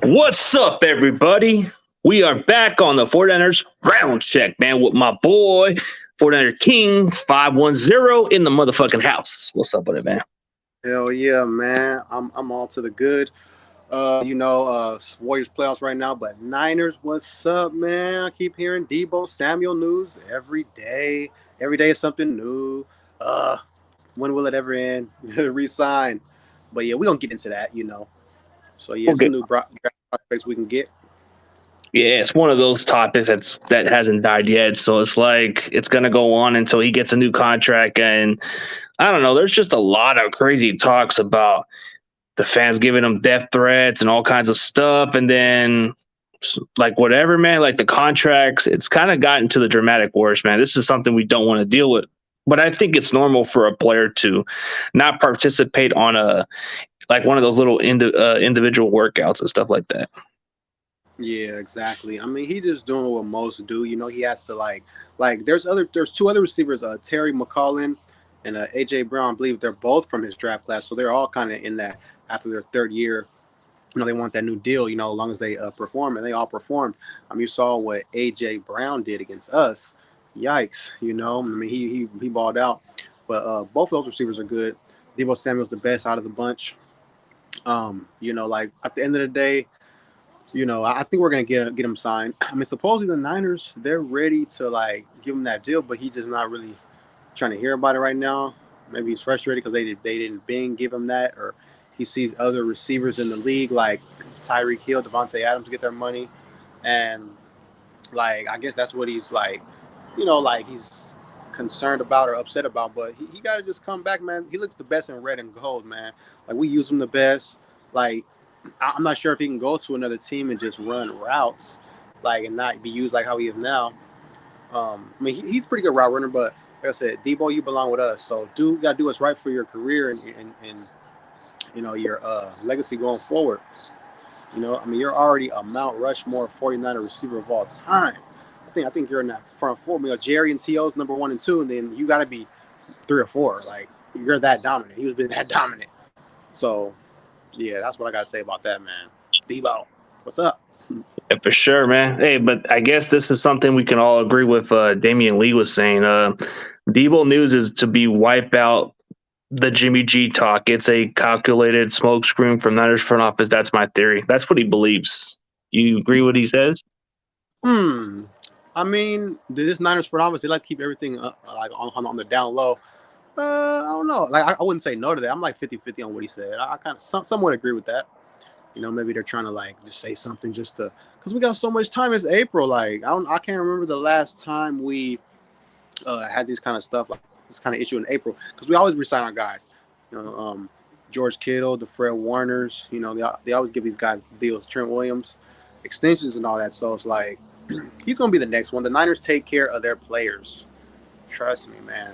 What's up, everybody? We are back on the 49ers round check, man, with my boy, 49er King 510 in the motherfucking house. What's up with it, man? Hell yeah, man. I'm all to the good. Warriors playoffs right now, but Niners, what's up, man? I keep hearing Debo Samuel news every day. Every day is something new. Uh, when will it ever end? Resign. But yeah, we're gonna get into that. So yeah, Okay. some new draft prospects we can get. Yeah, it's one of those topics that hasn't died yet. So it's like it's gonna go on until he gets a new contract. And I don't know, there's just a lot of crazy talks about the fans giving him death threats and all kinds of stuff. And then like whatever, man, like the contracts, it's kind of gotten to the dramatic worst, man. This is something we don't want to deal with. But I think it's normal for a player to not participate on a like one of those little individual workouts and stuff like that. Yeah, exactly. I mean, he just doing what most do. He has to there's two other receivers, Terry McCollin and AJ Brown. I believe they're both from his draft class, so they're all kind of in that after their third year. They want that new deal. As long as they perform, and they all performed. You saw what AJ Brown did against us. Yikes! I mean, he balled out. But both of those receivers are good. Debo Samuel's the best out of the bunch. Like at the end of the day. I think we're gonna get him signed. I mean, supposedly the Niners they're ready to like give him that deal, but he's just not really trying to hear about it right now. Maybe he's frustrated because they didn't Bing give him that, or he sees other receivers in the league like Tyreek Hill, Devontae Adams get their money, and like I guess that's what he's like, like he's concerned about or upset about. But he got to just come back, man. He looks the best in red and gold, man. Like we use him the best. Like I'm not sure if he can go to another team and just run routes, like and not be used like how he is now. I mean, he's a pretty good route runner, but like I said, Debo, you belong with us. So got to do what's right for your career and your legacy going forward. I mean, you're already a Mount Rushmore 49er receiver of all time. I think you're in that front four. Jerry and T.O.'s number one and two, and then you got to be three or four. Like you're that dominant. He was been that dominant. So yeah, that's what I got to say about that, man. Debo, what's up? Yeah, for sure, man. Hey, but I guess this is something we can all agree with. Damian Lee was saying, Debo news is to be wipe out the Jimmy G talk. It's a calculated smokescreen from Niners front office. That's my theory. That's what he believes. You agree with what he says? Hmm. I mean, this Niners front office, they like to keep everything like on the down low. I don't know. Like, I wouldn't say no to that. I'm like 50-50 on what he said. I kind of somewhat agree with that. Maybe they're trying to like just say something just to, because we got so much time. It's April. Like, I can't remember the last time we had this kind of stuff, like this kind of issue in April, because we always resign our guys. George Kittle, the Fred Warners. They always give these guys deals. Trent Williams, extensions and all that. So it's like he's gonna be the next one. The Niners take care of their players. Trust me, man.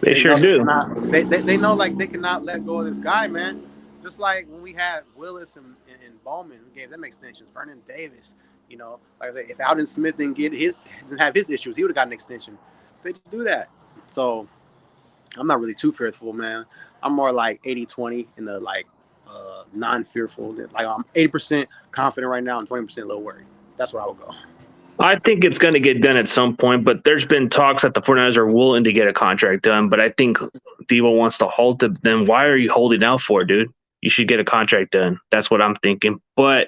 They They know sure they do. cannot. They know like they cannot let go of this guy, man. Just like when we had Willis and Bowman, we gave them extensions. Vernon Davis, like I said, if Alden Smith didn't have his issues, he would have got an extension. They just do that. So I'm not really too fearful, man. I'm more like 80-20 in the like non-fearful. Like I'm 80% confident right now and 20% a little worried. That's where I would go. I think it's going to get done at some point, but there's been talks that the 49ers are willing to get a contract done. But I think Debo wants to halt it. Then why are you holding out for, dude? You should get a contract done. That's what I'm thinking. But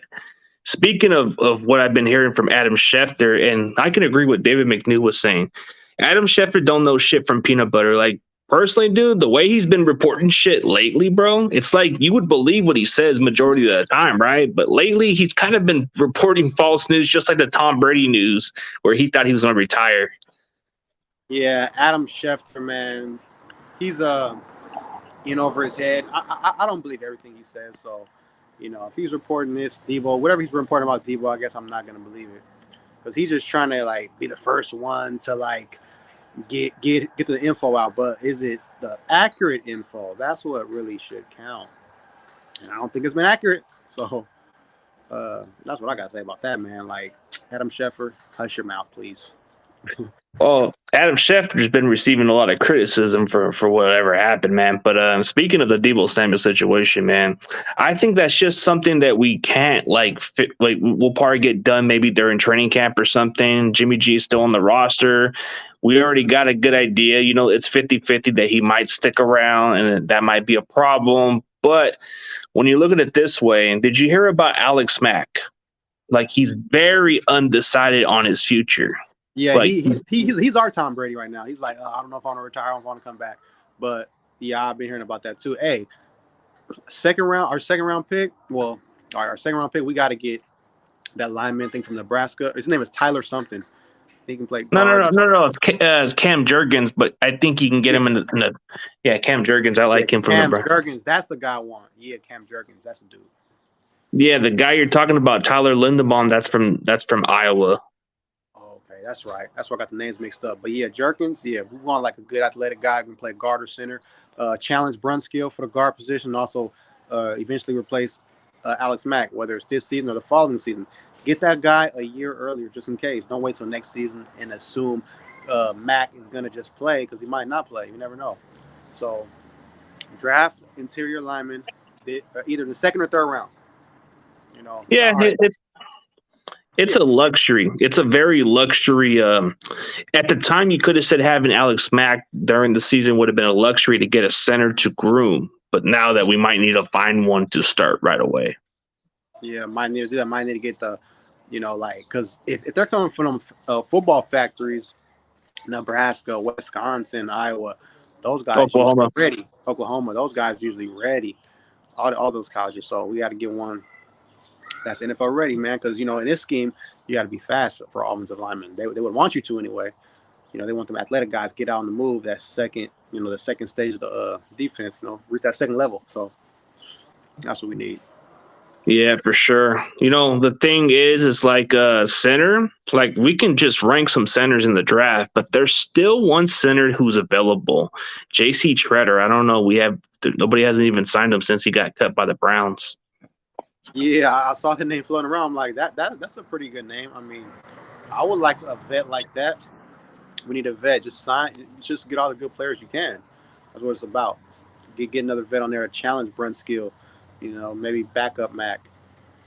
speaking of what I've been hearing from Adam Schefter, and I can agree with David McNew was saying, Adam Schefter don't know shit from peanut butter. Like personally, dude, the way he's been reporting shit lately, bro, it's like you would believe what he says majority of the time, right? But lately, he's kind of been reporting false news, just like the Tom Brady news, where he thought he was going to retire. Yeah, Adam Schefter, man, he's in over his head. I don't believe everything he says. So, if he's reporting this Debo, whatever he's reporting about Debo, I guess I'm not gonna believe it because he's just trying to like be the first one to like get the info out. But is it the accurate info? That's what really should count. And I don't think it's been accurate. So that's what I gotta say about that, man. Like Adam Schefter, hush your mouth, please. Well, Adam Schefter's been receiving a lot of criticism for whatever happened, man. But speaking of the Debo Samuel situation, man, I think that's just something that we can't like we'll probably get done maybe during training camp or something. Jimmy G is still on the roster. We already got a good idea. It's 50-50 that he might stick around and that might be a problem. But when you look at it this way, and did you hear about Alex Mack? Like, he's very undecided on his future. Yeah, he's our Tom Brady right now. He's like, I don't know if I want to retire. I don't want to come back. But yeah, I've been hearing about that too. Hey, our second round pick. Well, our second round pick. We got to get that lineman thing from Nebraska. His name is Tyler something. He can play guard. No. It's Cam Jurgens, but I think you can get him in the Cam Jurgens. I like him from Cam Jurgens. That's the guy I want. Yeah, Cam Jurgens. That's the dude. Yeah, the guy you're talking about, Tyler Linderbaum. That's from Iowa. Okay, that's right. That's why I got the names mixed up. But yeah, Jurgens, yeah, we want like a good athletic guy who can play guard or center. Challenge Brunskill for the guard position, and also eventually replace Alex Mack, whether it's this season or the following season. Get that guy a year earlier, just in case. Don't wait till next season and assume Mack is going to just play, because he might not play. You never know. So draft interior lineman either the second or third round. Yeah, it's a luxury. It's a very luxury. At the time, you could have said having Alex Mack during the season would have been a luxury to get a center to groom. But now that we might need to find one to start right away. Yeah, might need to do that. Might need to get the, because if they're coming from football factories, Nebraska, Wisconsin, Iowa, those guys usually ready. Oklahoma, those guys usually ready. All those colleges. So we got to get one that's NFL ready, man. Because in this scheme, you got to be fast for offensive linemen. They would want you to anyway. They want them athletic guys get out on the move. That second, the second stage of the defense. Reach that second level. So that's what we need. Yeah, for sure. The thing is like center, like we can just rank some centers in the draft, but there's still one center who's available. J.C. Treader. I don't know. Nobody hasn't even signed him since he got cut by the Browns. Yeah, I saw the name floating around. I'm like, that's a pretty good name. I mean, I would like a vet like that. We need a vet. Just get all the good players you can. That's what it's about. Get another vet on there to challenge Brunskill. Maybe back up Mack.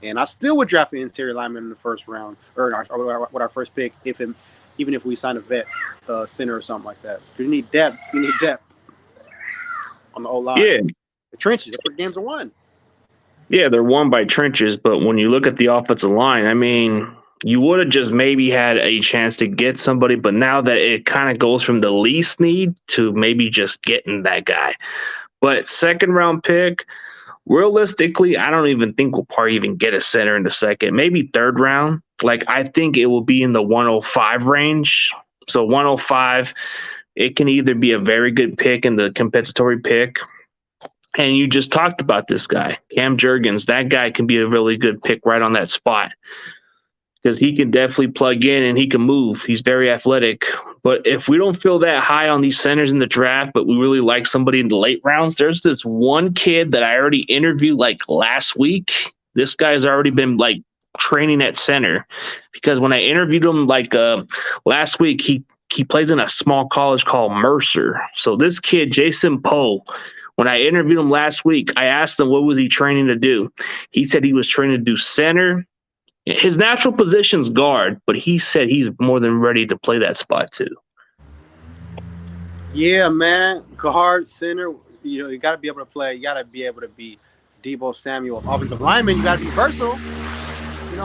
And I still would draft an interior lineman in the first round, or with our first pick, even if we sign a vet center or something like that. You need depth. You need depth on the O-line. Yeah. The trenches. That's what games are won. Yeah, they're won by trenches, but when you look at the offensive line, I mean, you would have just maybe had a chance to get somebody, but now that it kind of goes from the least need to maybe just getting that guy. But second round pick, realistically, I don't even think we'll probably even get a center in the second, maybe third round. Like, I think it will be in the 105 range. So 105, it can either be a very good pick in the compensatory pick. And you just talked about this guy, Cam Jurgens. That guy can be a really good pick right on that spot, because he can definitely plug in and he can move. He's very athletic. But if we don't feel that high on these centers in the draft, but we really like somebody in the late rounds, there's this one kid that I already interviewed like last week. This guy's already been like training at center, because when I interviewed him like last week, he plays in a small college called Mercer. So this kid, Jason Poe, when I interviewed him last week, I asked him what was he training to do. He said he was training to do center. His natural position's guard, but he said he's more than ready to play that spot too. Yeah, man. Guard, center, you got to be able to play. You got to be able to be Debo Samuel. Offensive lineman, you got to be versatile.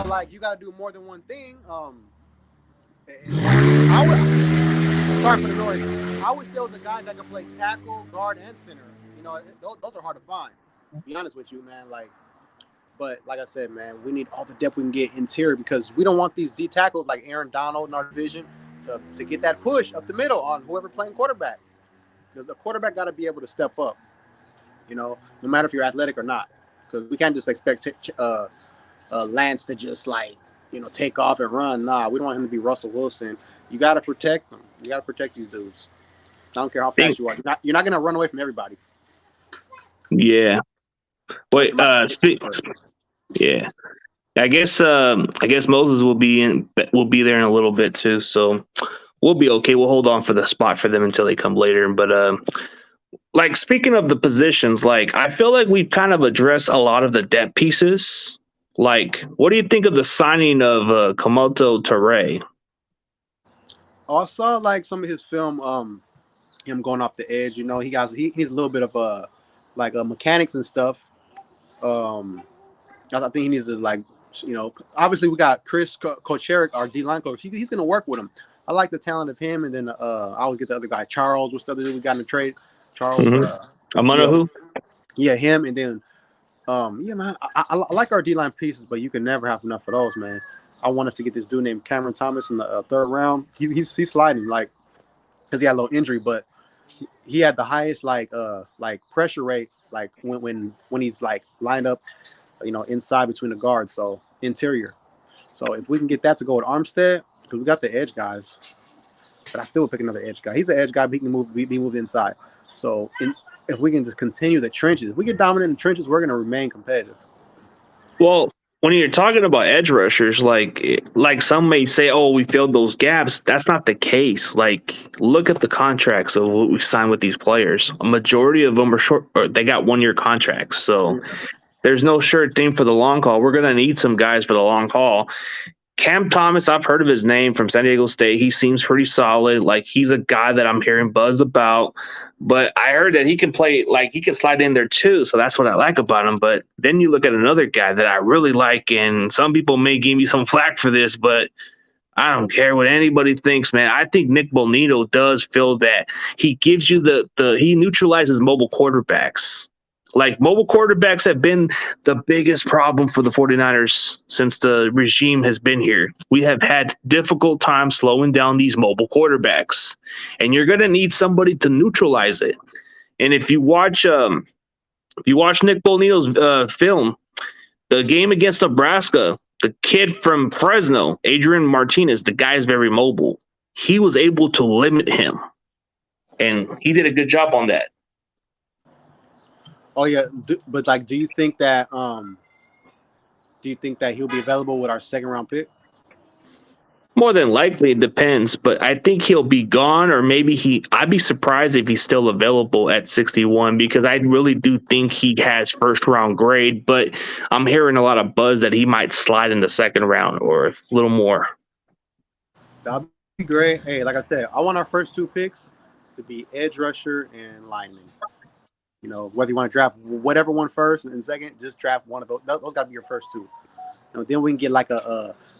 Like you got to do more than one thing. Sorry for the noise. I wish there was a guy that could play tackle, guard, and center. Those are hard to find. To be honest with you, man. But like I said, man, we need all the depth we can get interior, because we don't want these D tackles like Aaron Donald in our division to get that push up the middle on whoever playing quarterback. Because the quarterback got to be able to step up, no matter if you're athletic or not. Because we can't just expect Lance to just take off and run. Nah, we don't want him to be Russell Wilson. You got to protect them. You got to protect these dudes. I don't care how fast you are. You're not going to run away from everybody. Yeah. Wait. Yeah. I guess Moses will be there in a little bit too. So we'll be okay. We'll hold on for the spot for them until they come later. But like speaking of the positions, like I feel like we've kind of addressed a lot of the depth pieces. Like, what do you think of the signing of Komoto Toure? I saw like some of his film, him going off the edge. You know, he's a little bit of mechanics and stuff. I think he needs to obviously we got Chris Kocherik, our D line coach. He's going to work with him. I like the talent of him, and then I always get the other guy Charles. What's the other dude we got in the trade? Charles, Amanahu? Yeah, him, and then yeah, man, I like our D line pieces, but you can never have enough of those, man. I want us to get this dude named Cameron Thomas in the third round. He's sliding because he had a little injury, but he had the highest pressure rate when he's lined up, inside between the guards, so interior. So if we can get that to go with Armstead, because we got the edge guys, but I still would pick another edge guy. He's an edge guy, but he can be moved inside. So if we can just continue the trenches, if we get dominant in the trenches, we're going to remain competitive. Well, when you're talking about edge rushers, like some may say, oh, we filled those gaps. That's not the case. Like, look at the contracts of what we signed with these players. A majority of them are short, or they got 1-year contracts. So there's no sure thing for the long haul. We're going to need some guys for the long haul. Cam Thomas, I've heard of his name from San Diego State. He seems pretty solid. Like, he's a guy that I'm hearing buzz about. But I heard that he can play, he can slide in there too. So that's what I like about him. But then you look at another guy that I really like, and some people may give me some flack for this, but I don't care what anybody thinks, man. I think Nick Bonito does feel that he gives you he neutralizes mobile quarterbacks. Like, mobile quarterbacks have been the biggest problem for the 49ers since the regime has been here. We have had difficult time slowing down these mobile quarterbacks, and you're going to need somebody to neutralize it. And if you watch Nick Bonito's film, the game against Nebraska, the kid from Fresno, Adrian Martinez, the guy is very mobile. He was able to limit him, and he did a good job on that. Oh yeah, but do you think that he'll be available with our second round pick? More than likely, it depends, but I think he'll be gone, or maybe I'd be surprised if he's still available at 61, because I really do think he has first round grade, but I'm hearing a lot of buzz that he might slide in the second round or a little more. That'd be great. Hey, like I said, I want our first 2 picks to be edge rusher and lineman. You know, whether you want to draft whatever one first and second, just draft one of those. Those got to be your first 2. Then we can get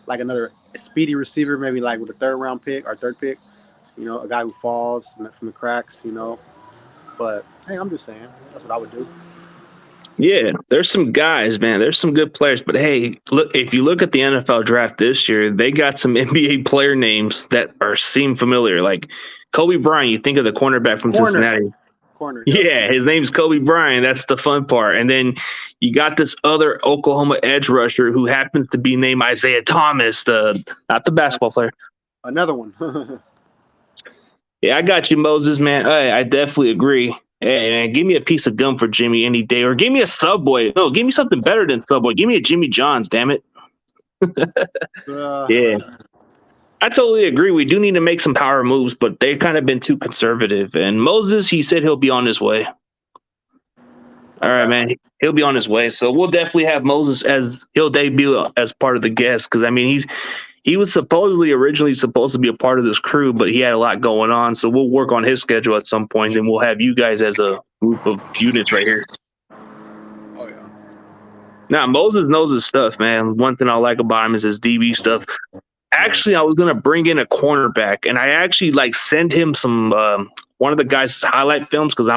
another speedy receiver, maybe with a 3rd round pick or 3rd pick. A guy who falls from the cracks. But hey, I'm just saying that's what I would do. Yeah, there's some guys, man. There's some good players, but hey, look, if you look at the NFL draft this year, they got some NBA player names that seem familiar, like Kobe Bryant. You think of the cornerback from Cincinnati. Corner. Yeah, his name's Kobe Bryant. That's the fun part. And then you got this other Oklahoma edge rusher who happens to be named Isaiah Thomas, not the basketball player. Another one. Yeah, I got you, Moses, man. I definitely agree. Hey, man, give me a piece of gum for Jimmy any day, or give me a Subway. No, give me something better than Subway. Give me a Jimmy John's, damn it. Yeah. I totally agree. We do need to make some power moves, but they've kind of been too conservative. And Moses, he said he'll be on his way. All right, man. He'll be on his way. So we'll definitely have Moses he'll debut as part of the guest, because, I mean, he was originally supposed to be a part of this crew, but he had a lot going on. So we'll work on his schedule at some point, and we'll have you guys as a group of units right here. Oh, yeah. Now, Moses knows his stuff, man. One thing I like about him is his DB stuff. Actually, I was going to bring in a cornerback, and I actually send him some one of the guys' highlight films, because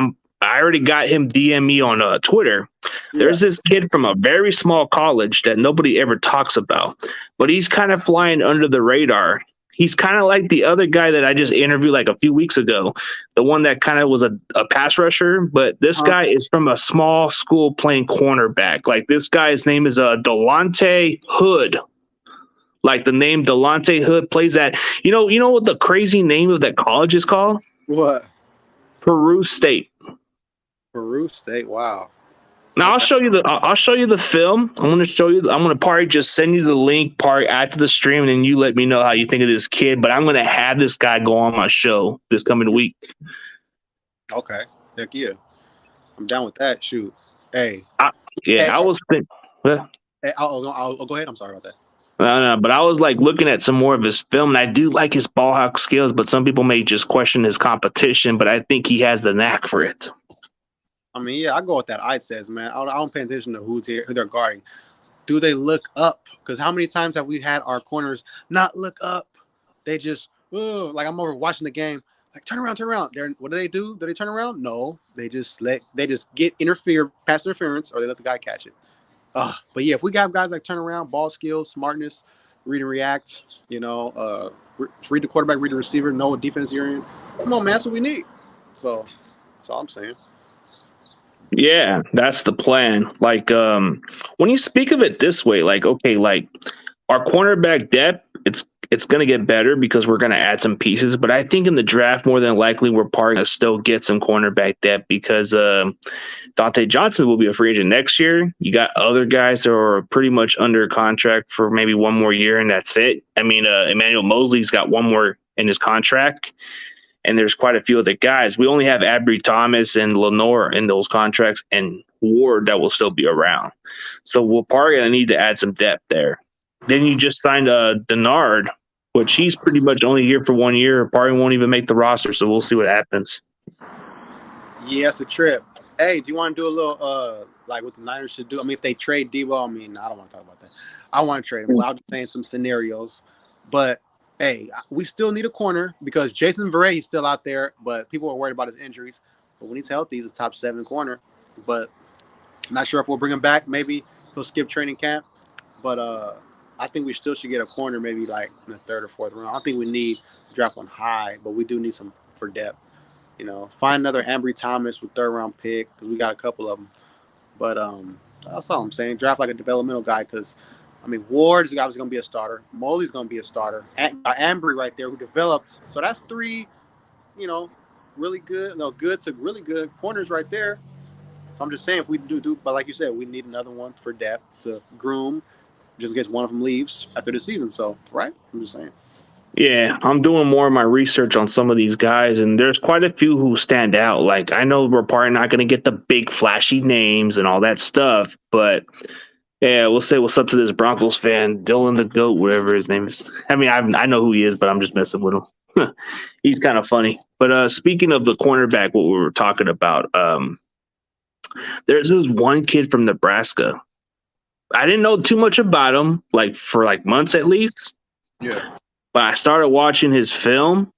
I already got him DM me on Twitter. There's this kid from a very small college that nobody ever talks about, but he's kind of flying under the radar. He's kind of like the other guy that I just interviewed a few weeks ago, the one that kind of was a pass rusher, but this guy is from a small school playing cornerback. This guy's name is Delonte Hood. The name Delonte Hood plays at, you know what the crazy name of that college is called? What? Peru State. Peru State. Wow. Now Okay. I'll show you the film. I'm gonna show you. I'm gonna probably just send you the link part after the stream, and then you let me know how you think of this kid. But I'm gonna have this guy go on my show this coming week. Okay. Heck yeah. I'm down with that. Shoot. Hey. I, Hey. yeah, I was thinking. Hey, I'll go ahead. I'm sorry about that. No, but I was like looking at some more of his film, and I do like his ball hawk skills. But some people may just question his competition. But I think he has the knack for it. I mean, yeah, I go with that. I says, man, I don't pay attention to who they're guarding. Do they look up? Because how many times have we had our corners not look up? They just, oh, like I'm over watching the game. Like turn around, turn around. What do? Do they turn around? No, they just get pass interference, or they let the guy catch it. But yeah, if we got guys like turn around, ball skills, smartness, read and react, read the quarterback, read the receiver, know what defense you're in. Come on, man, that's what we need. So that's all I'm saying. Yeah, that's the plan. Like, when you speak of it this way, like, okay, like our cornerback depth, it's gonna get better because we're gonna add some pieces. But I think in the draft, more than likely, we're probably gonna still get some cornerback depth because Dante Johnson will be a free agent next year. You got other guys that are pretty much under contract for maybe one more year, and that's it. I mean, Emmanuel Mosley's got one more in his contract. And there's quite a few other guys. We only have Abry Thomas and Lenore in those contracts, and Ward that will still be around. So we're probably going to need to add some depth there. Then you just signed Denard, which he's pretty much only here for 1 year. Probably won't even make the roster, so we'll see what happens. Yeah, it's a trip. Hey, do you want to do a little like what the Niners should do? I mean, if they trade Debo, I mean, I don't want to talk about that. I want to trade him. Well, I'm just saying some scenarios. But hey, we still need a corner because Jason Verrett, he's still out there, but people are worried about his injuries. But when he's healthy, he's a top 7 corner. But I'm not sure if we'll bring him back. Maybe he'll skip training camp. But I think we still should get a corner maybe like in the 3rd or 4th round. I don't think we need to draft one high, but we do need some for depth. Find another Ambry Thomas with 3rd round pick because we got a couple of them. But that's all I'm saying. Draft like a developmental guy because – I mean, Ward is obviously going to be a starter. Moley's going to be a starter. Ambry right there who developed. So that's 3, really good, good to really good corners right there. So I'm just saying if we do, but like you said, we need another one for depth to groom just in case one of them leaves after the season. So, right? I'm just saying. Yeah, I'm doing more of my research on some of these guys, and there's quite a few who stand out. Like, I know we're probably not going to get the big flashy names and all that stuff, but yeah, we'll say what's up to this Broncos fan, Dylan the Goat, whatever his name is. I mean, I know who he is, but I'm just messing with him. He's kind of funny. But speaking of the cornerback, what we were talking about, there's this one kid from Nebraska. I didn't know too much about him, for months at least. Yeah. But I started watching his film,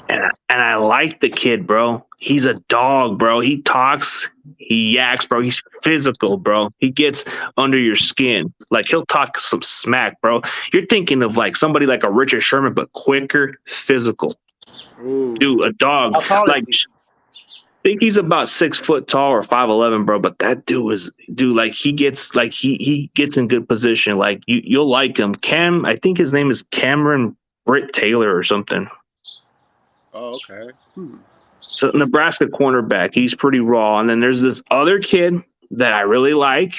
and I like the kid, bro. He's a dog, bro. He talks, he yaks, bro. He's physical, bro. He gets under your skin. Like, he'll talk some smack, bro. You're thinking of somebody like a Richard Sherman, but quicker, physical. Ooh. Dude, a dog. I think he's about 6 foot tall or 5'11", bro. But that he gets in good position. Like, you'll like him. I think his name is Cameron Britt Taylor or something. Oh, okay. So Nebraska cornerback, he's pretty raw. And then there's this other kid that I really like,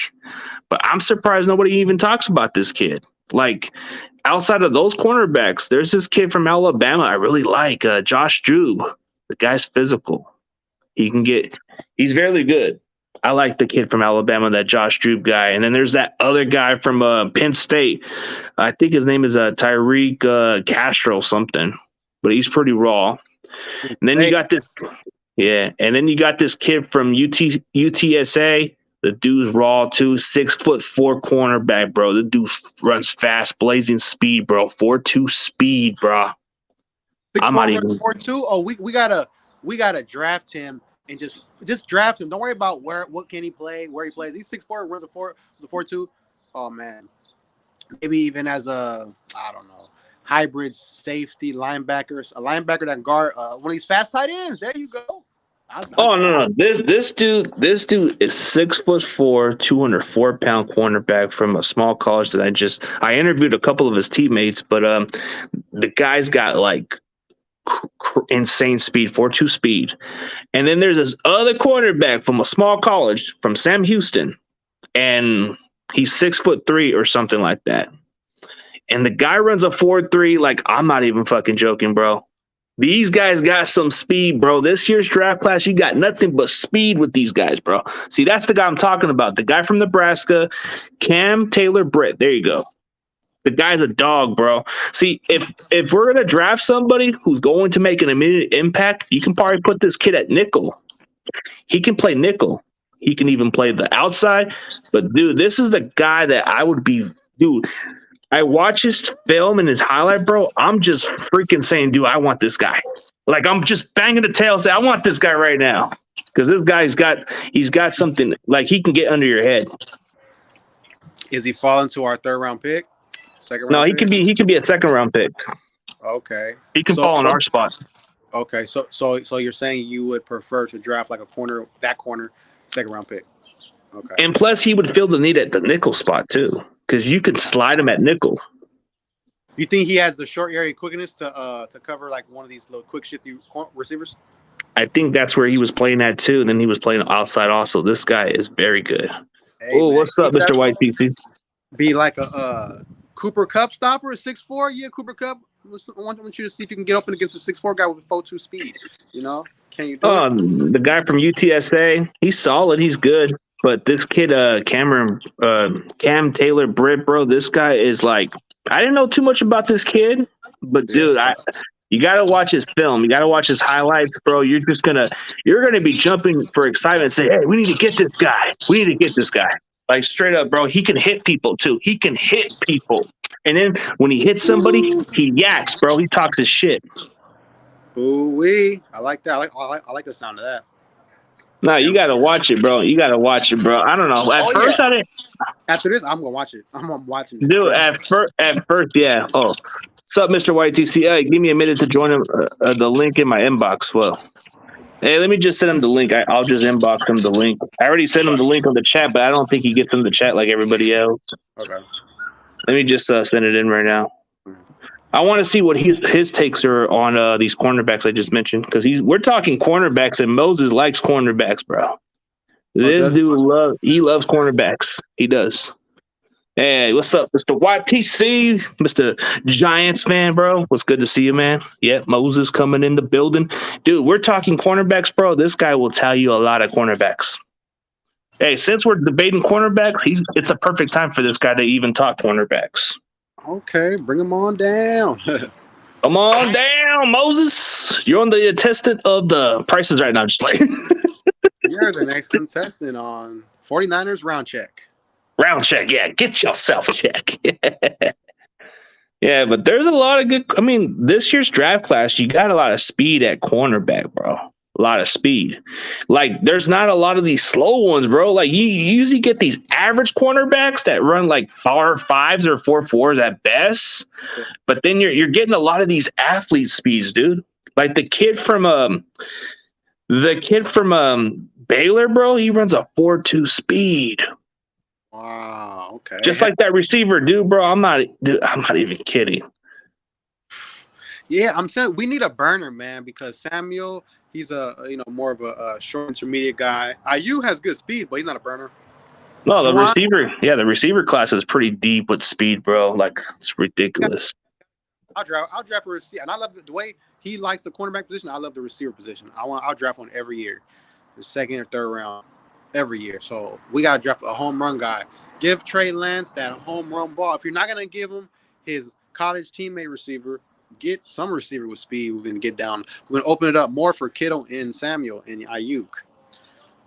but I'm surprised nobody even talks about this kid. Like, outside of those cornerbacks, there's this kid from Alabama I really like, Josh Jube. The guy's physical. He's very good. I like the kid from Alabama, that Josh Jube guy. And then there's that other guy from Penn State. I think his name is Tyreek Castro something, but he's pretty raw. And then you got this, and then you got this kid from UTSA. The dude's raw too, 6'4" cornerback, bro. The dude runs fast, blazing speed, bro. 4.2 speed, bro. 4.2. Oh, we gotta draft him and just draft him. Don't worry about what can he play, where he plays. He's 6'4", runs a 4.2. Oh man, maybe even as a hybrid safety linebackers, a linebacker that guard one of these fast tight ends. There you go. No. This dude is 6'4", 204-pound cornerback from a small college that I interviewed a couple of his teammates, but the guy's got insane speed, 4.2 speed. And then there's this other cornerback from a small college from Sam Houston. and he's 6'3" or something like that. And the guy runs a 4.3. Like, I'm not even fucking joking, bro. These guys got some speed, bro. This year's draft class, you got nothing but speed with these guys, bro. See, that's the guy I'm talking about. The guy from Nebraska, Cam Taylor Britt. There you go. The guy's a dog, bro. See, if we're gonna draft somebody who's going to make an immediate impact, you can probably put this kid at nickel. He can play nickel. He can even play the outside. But dude, this is the guy that I would be, dude. I watch his film and his highlight, bro. I'm just freaking saying, dude, I want this guy. Like, I'm just banging the tail, saying, I want this guy right now, because this guy's got something, like, he can get under your head. Is he falling to our third round pick? Second round? No, pick? he could be a second round pick. Okay. He can fall in our spot. Okay, so you're saying you would prefer to draft like that corner, second round pick. Okay. And plus, he would feel the need at the nickel spot too, because you could slide him at nickel. You think he has the short area quickness to cover like one of these little quick shifty receivers? I think that's where he was playing at too. And then he was playing outside also. This guy is very good. Hey, oh, what's up, Mr. White TC? Be like a Cooper Kupp stopper at 6'4". Yeah, Cooper Kupp. I want you to see if you can get open against a 6'4" guy with a 4.2 speed. You know, can you do it? The guy from UTSA, he's solid. He's good. But this kid, Cam Taylor Britt, bro, this guy is like, I didn't know too much about this kid, but dude, you got to watch his film. You got to watch his highlights, bro. You're gonna be jumping for excitement and say, hey, we need to get this guy. We need to get this guy. Like, straight up, bro, he can hit people too. He can hit people. And then when he hits somebody, he yaks, bro. He talks his shit. Ooh-wee. I like that. I like the sound of that. No, you gotta watch it, bro. You gotta watch it, bro. I don't know. At first, I didn't. After this, I'm gonna watch it. I'm watching it. Dude, at first, yeah. Oh, what's up, Mr. YTC? Hey, give me a minute to join him. The link in my inbox. Well, hey, let me just send him the link. I'll just inbox him the link. I already sent him the link on the chat, but I don't think he gets in the chat like everybody else. Okay. Let me just send it in right now. I want to see what his takes are on these cornerbacks I just mentioned, because we're talking cornerbacks, and Moses likes cornerbacks, bro. This dude loves cornerbacks. He does. Hey, what's up, Mr. YTC, Mr. Giants fan, bro? What's good to see you, man? Yeah, Moses coming in the building, dude. We're talking cornerbacks, bro. This guy will tell you a lot of cornerbacks. Hey, since we're debating cornerbacks, it's a perfect time for this guy to even talk cornerbacks. Okay, bring him on down. Come on down, Moses. You're on the contestant of the prices right now. Just like you're the next contestant on 49ers Round Check. Round Check, yeah. Get yourself a check. Yeah, but there's a lot of good. I mean, this year's draft class, you got a lot of speed at cornerback, bro. A lot of speed. Like, there's not a lot of these slow ones, bro. Like, you usually get these average cornerbacks that run like 4.5s or 4.4s at best. But then you're getting a lot of these athlete speeds, dude. Like the kid from Baylor, bro, he runs a 4.2 speed. Wow, okay. Just like that receiver, dude, bro. I'm not even kidding. Yeah, I'm saying we need a burner, man, because Samuel, he's more of a short intermediate guy. IU has good speed, but he's not a burner. No, the receiver class is pretty deep with speed, bro. Like, it's ridiculous. I'll draft a receiver, and I love the way he likes the cornerback position. I love the receiver position. I'll draft one every year, the second or third round, every year. So we gotta draft a home run guy. Give Trey Lance that home run ball. If you're not gonna give him his college teammate receiver, get some receiver with speed. We're gonna get down. We're gonna open it up more for Kittle and Samuel and Ayuk.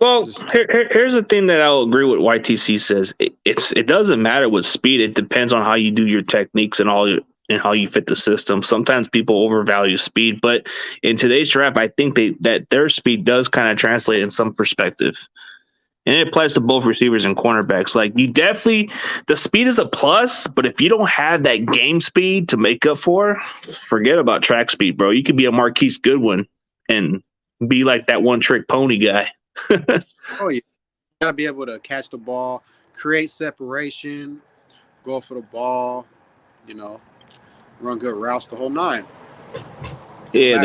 Well, here's the thing that I'll agree with YTC says. It doesn't matter with speed. It depends on how you do your techniques and how you fit the system. Sometimes people overvalue speed, but in today's draft, I think that their speed does kind of translate in some perspective. And it applies to both receivers and cornerbacks. Like, the speed is a plus, but if you don't have that game speed to make up for, forget about track speed, bro. You could be a Marquise Goodwin and be like that one-trick pony guy. Oh, yeah. You got to be able to catch the ball, create separation, go for the ball, run good routes, the whole nine. Yeah,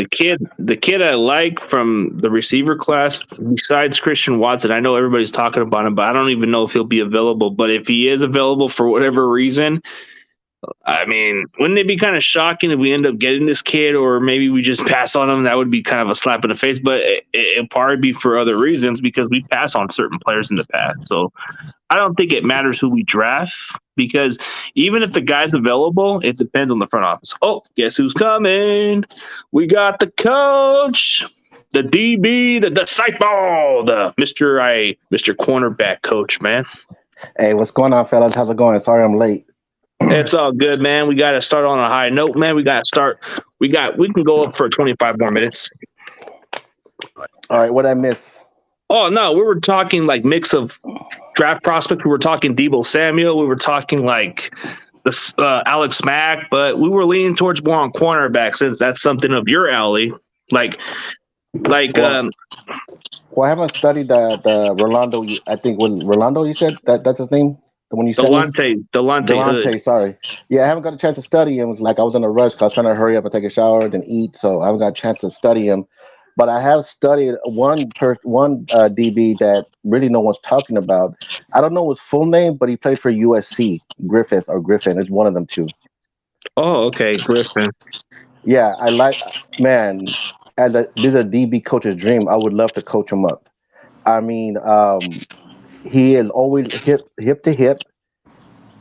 the kid I like from the receiver class, besides Christian Watson, I know everybody's talking about him, but I don't even know if he'll be available. But if he is available for whatever reason, I mean, wouldn't it be kind of shocking if we end up getting this kid, or maybe we just pass on him? That would be kind of a slap in the face, but it'll probably be for other reasons because we pass on certain players in the past. So I don't think it matters who we draft because even if the guy's available, it depends on the front office. Oh, guess who's coming? We got the coach, the DB, the disciple, the Mr. Cornerback coach, man. Hey, what's going on, fellas? How's it going? Sorry I'm late. It's all good, man. We got to start on a high note, man. We can go up for 25 more minutes. All right, what I miss? Oh no, we were talking like mix of draft prospects. We were talking Deebo Samuel. We were talking like the Alex Mack, but we were leaning towards more on cornerback since that's something of your alley. Like, Well, I haven't studied the Rolando. I think was Rolando. You said that's his name. The one you said. Delonte. Sorry. Yeah, I haven't got a chance to study him. Like I was in a rush. 'Cause I was trying to hurry up and take a shower and eat, so I haven't got a chance to study him. But I have studied one DB that really no one's talking about. I don't know his full name, but he played for USC. Griffith or Griffin. It's one of them two. Oh, okay, Griffin. Yeah, I like, man, this is a DB coach's dream. I would love to coach him up. I mean, he is always hip to hip,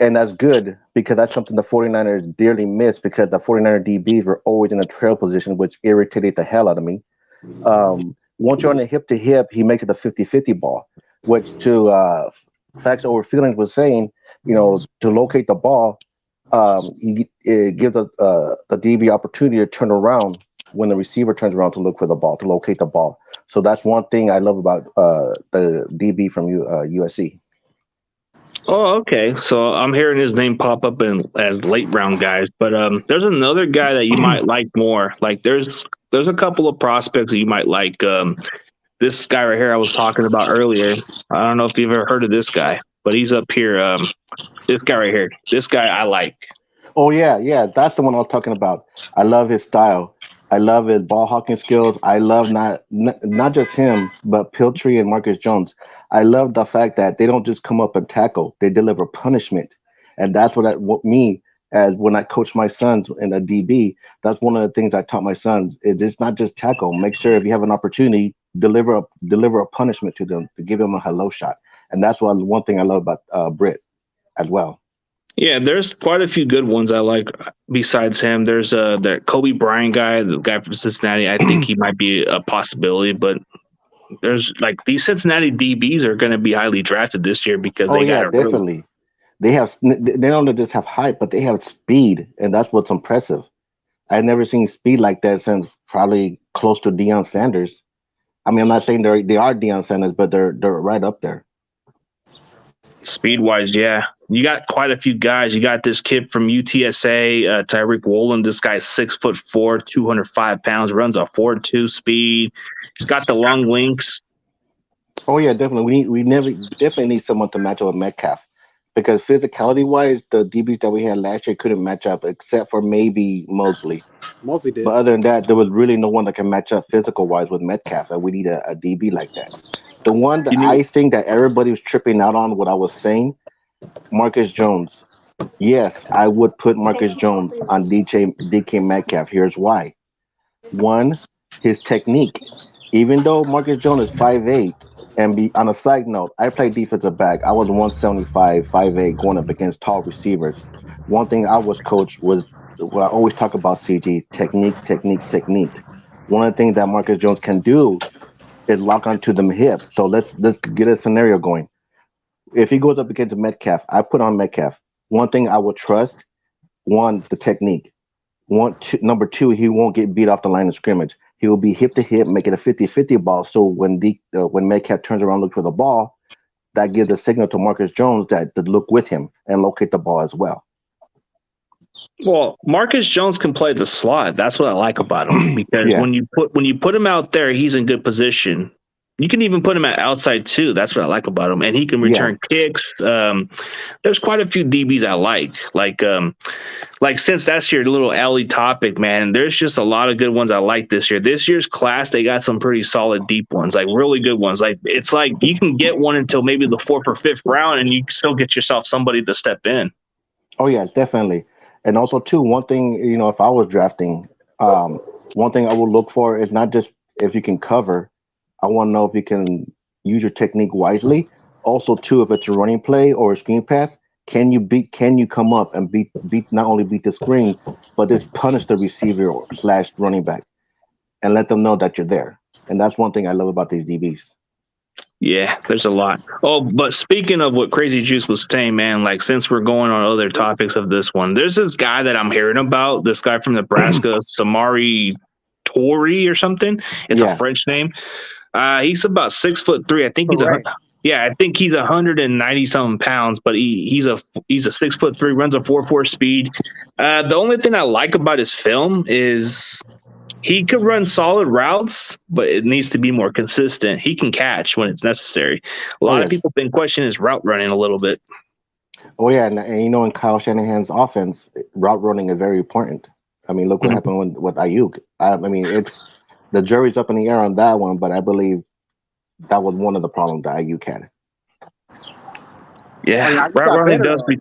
and that's good because that's something the 49ers dearly miss because the 49er DBs were always in a trail position, which irritated the hell out of me. Once you're on the hip to hip, he makes it a 50-50 ball, which to Facts Over Feelings was saying, to locate the ball, it gives the DB opportunity to turn around when the receiver turns around to look for the ball, to locate the ball. So that's one thing I love about the DB from USC. Oh, okay. So I'm hearing his name pop up as late round guys, but there's another guy that you might like more. Like there's a couple of prospects that you might like. This guy right here I was talking about earlier. I don't know if you've ever heard of this guy, but he's up here. This guy right here. This guy I like. Oh yeah, that's the one I was talking about. I love his style. I love his ball hawking skills. I love not just him, but Piltry and Marcus Jones. I love the fact that they don't just come up and tackle; they deliver punishment, and that's what me as when I coach my sons in a DB. That's one of the things I taught my sons: is it's not just tackle. Make sure if you have an opportunity, deliver a punishment to them to give them a hello shot, and that's one thing I love about Britt as well. Yeah, there's quite a few good ones I like besides him. There's that Kobe Bryant guy, the guy from Cincinnati. I think he might be a possibility, but there's like these Cincinnati DBs are going to be highly drafted this year because Oh they yeah, got it. definitely. They don't just have height, but they have speed, and that's what's impressive. I've never seen speed like that since probably close to Deion Sanders. I mean, I'm not saying they are Deion Sanders, but they're right up there. Speed wise, yeah. You got quite a few guys. You got this kid from UTSA, Tyreek Woolen. This guy's 6'4", 205 pounds, runs a 4.2 speed. He's got the long links. Oh yeah, definitely. We definitely need someone to match up with Metcalf because physicality wise, the DBs that we had last year couldn't match up except for maybe Mosley. Mosley did. But other than that, there was really no one that can match up physical wise with Metcalf, and we need a DB like that. The one that I think that everybody was tripping out on what I was saying, Marcus Jones. Yes, I would put Marcus Jones on DK Metcalf. Here's why. One, his technique. Even though Marcus Jones is 5'8", and on a side note, I played defensive back. I was 175, 5'8", going up against tall receivers. One thing I was coached was what I always talk about, CG, technique, technique, technique. One of the things that Marcus Jones can do is lock onto them hip. So let's get a scenario going. If he goes up against Metcalf, I put on Metcalf. One thing I will trust, one, the technique. Number two, he won't get beat off the line of scrimmage. He will be hip to hip, make it a 50-50 ball. So when Metcalf turns around, look for the ball, that gives a signal to Marcus Jones that to look with him and locate the ball as well. Well, Marcus Jones can play the slot. That's what I like about him because when you put him out there, he's in good position. You can even put him at outside too. That's what I like about him, and he can return kicks. There's quite a few DBs I like since that's your little alley topic, man. There's just a lot of good ones I like this year. This year's class, they got some pretty solid deep ones, like really good ones. Like it's like you can get one until maybe the 4th or 5th round, and you still get yourself somebody to step in. Oh yes, definitely. And also too, one thing, if I was drafting, one thing I would look for is not just if you can cover. I want to know if you can use your technique wisely. Also, too, if it's a running play or a screen pass, can you come up and beat not only beat the screen, but just punish the receiver or slash running back and let them know that you're there. And that's one thing I love about these DBs. Yeah, there's a lot. Oh, but speaking of what Crazy Juice was saying, man, like since we're going on other topics of this one, there's this guy that I'm hearing about, this guy from Nebraska, Samori Tori or something. It's a French name. He's about 6'3". I think he's 190 something pounds, but he's a 6'3", runs a 4.4 speed. The only thing I like about his film is he could run solid routes, but it needs to be more consistent. He can catch when it's necessary. A lot of people have been questioning his route running a little bit. Oh yeah, and in Kyle Shanahan's offense, route running is very important. I mean, look what happened with Ayuk. I mean, it's the jury's up in the air on that one, but I believe that was one of the problems that Ayuk had. Yeah, route running does be.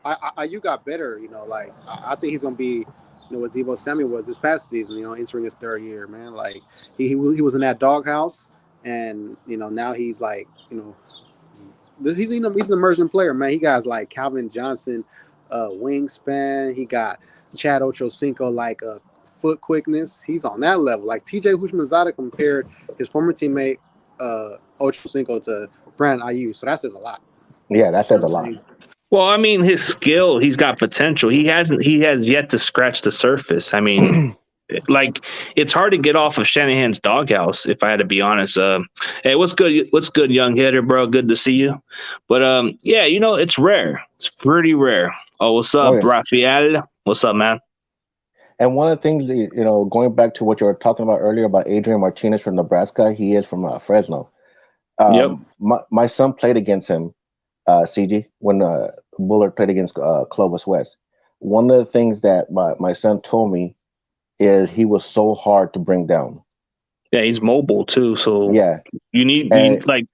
Ayuk got better. Like I think he's gonna be, what Deebo Samuel was this past season. Entering his 3rd year, man. Like he was in that doghouse, and now he's like, he's an emerging player, man. He got like Calvin Johnson, wingspan. He got Chad Ochocinco, like foot quickness. He's on that level. Like TJ Houshmandzadeh compared his former teammate Ochocinco to Brandon Ayuk, so that says a lot. Yeah, that says a lot. Well, I mean, his skill, he's got potential. He has yet to scratch the surface. I mean, like it's hard to get off of Shanahan's doghouse, if I had to be honest. Hey, what's good? What's good, young hitter, bro? Good to see you. But yeah, it's rare. It's pretty rare. Oh, what's up, Rafael? What's up, man? And one of the things, going back to what you were talking about earlier about Adrian Martinez from Nebraska, he is from Fresno. My son played against him, CG, when Bullard played against Clovis West. One of the things that my son told me is he was so hard to bring down. Yeah, he's mobile too. So yeah, you need like.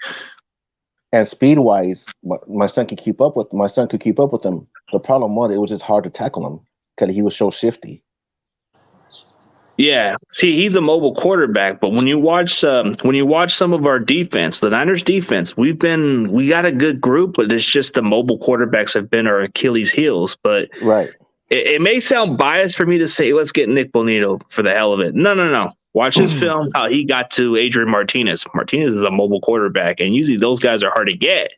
And speed wise, my son could keep up with him. The problem was it was just hard to tackle him because he was so shifty. Yeah, see, he's a mobile quarterback, but when you watch some of our defense, the Niners defense, we got a good group, but it's just the mobile quarterbacks have been our Achilles heels. But it may sound biased for me to say let's get Nick Bonito for the hell of it. No. Watch his film how he got to Adrian Martinez. Martinez is a mobile quarterback, and usually those guys are hard to get.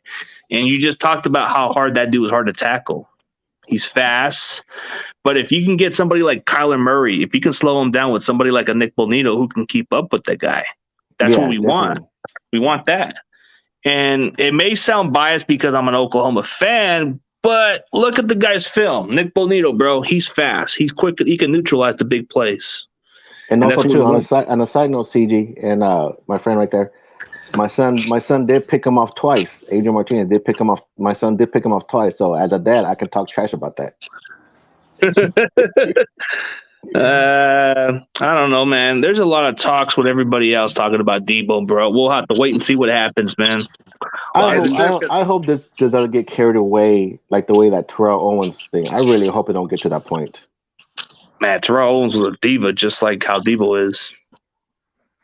And you just talked about how hard that dude was hard to tackle. He's fast. But if you can get somebody like Kyler Murray, if you can slow him down with somebody like a Nick Bonito who can keep up with that guy, that's what we want. We want that. And it may sound biased because I'm an Oklahoma fan, but look at the guy's film. Nick Bonito, bro, he's fast. He's quick. He can neutralize the big plays. And also, too, on a side note, CG, and my friend right there, my son did pick him off twice. Adrian Martinez did pick him off. My son did pick him off twice. So as a dad, I can talk trash about that. I don't know, man. There's a lot of talks with everybody else talking about Deebo, bro. We'll have to wait and see what happens, man. I hope this doesn't get carried away like the way that Terrell Owens thing. I really hope it don't get to that point. Man, Terrell Owens was a diva, just like how Deebo is.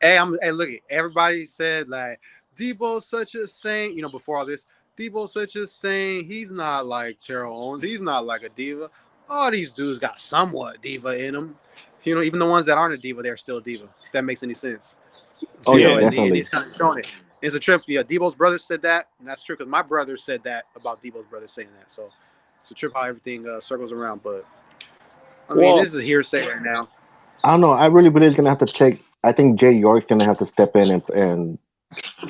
Hey, look, everybody said like Deebo's such a saint. Before all this, Deebo's such a saint. He's not like Terrell Owens. He's not like a diva. All these dudes got somewhat diva in them. Even the ones that aren't a diva, they're still diva. If that makes any sense. Oh yeah, definitely. And he's kind of showing it. It's a trip. Yeah, Deebo's brother said that, and that's true because my brother said that about Deebo's brother saying that. So it's a trip how everything circles around. But I mean, this is hearsay right now. I don't know. I really believe it's gonna have to check. I think Jay York's gonna have to step in and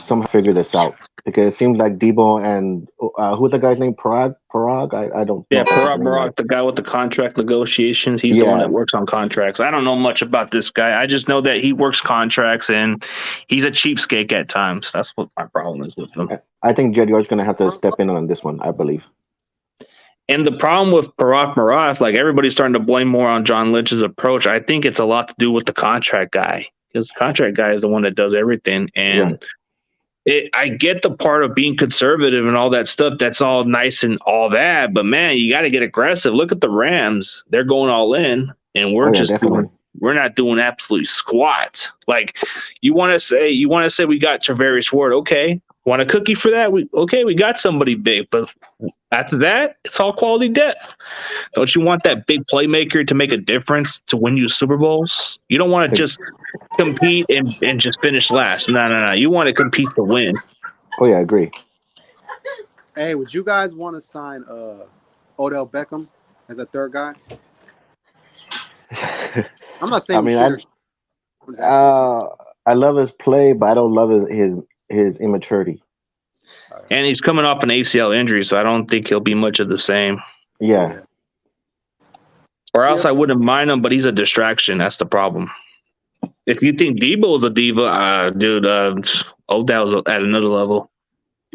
somehow figure this out because it seems like Debo and who's the guy's name? Parag. I don't know Yeah, if I said his Parag name right. Barak, the guy with the contract negotiations, he's the one that Yeah, works on contracts. I don't know much about this guy. I just know that he works contracts and he's a cheapskate at times. That's what my problem is with him. I think Jed Yard's gonna have to step in on this one. I believe. And the problem with Parag Marath, like everybody's starting to blame more on John Lynch's approach. I think it's a lot to do with the contract guy because the contract guy is the one that does everything. And I get the part of being conservative and all that stuff. That's all nice and all that. But man, you got to get aggressive. Look at the Rams. They're going all in and we're we're not doing absolute squat. Like you want to say we got Travarius Ward. Okay. Want a cookie for that? We got somebody big, but after that, it's all quality depth. Don't you want that big playmaker to make a difference to win you Super Bowls? You don't want to just compete and just finish last. No. You want to compete to win. Oh yeah, I agree. Hey, would you guys want to sign Odell Beckham as a third guy? I'm not saying I love his play, but I don't love his immaturity. And he's coming off an ACL injury, so I don't think he'll be much of the same. Yeah. Or else I wouldn't mind him, but he's a distraction. That's the problem. If you think Debo is a diva, dude, Odell's at another level.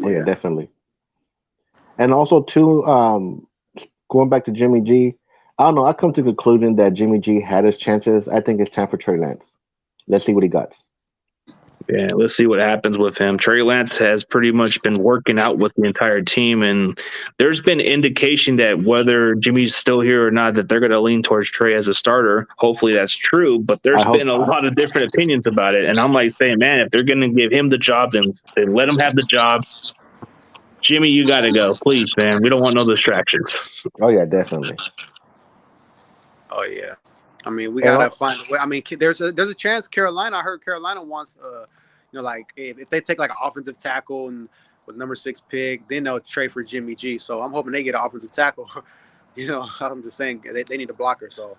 Oh, yeah, definitely. And also, too, going back to Jimmy G, I don't know. I come to the conclusion that Jimmy G had his chances. I think it's time for Trey Lance. Let's see what he got. Yeah, let's see what happens with him. Trey Lance has pretty much been working out with the entire team, and there's been indication that whether Jimmy's still here or not, that they're going to lean towards Trey as a starter. Hopefully that's true, but there's been a lot of different opinions about it, and I'm like saying, man, if they're going to give him the job, then let him have the job. Jimmy, you got to go. Please, man. We don't want no distractions. Oh, yeah, definitely. Oh, yeah. I mean, we gotta find a way. I mean, there's a chance Carolina. I heard Carolina wants, like if they take like an offensive tackle and with number 6 pick, then they'll trade for Jimmy G. So I'm hoping they get an offensive tackle. I'm just saying they need a blocker. So,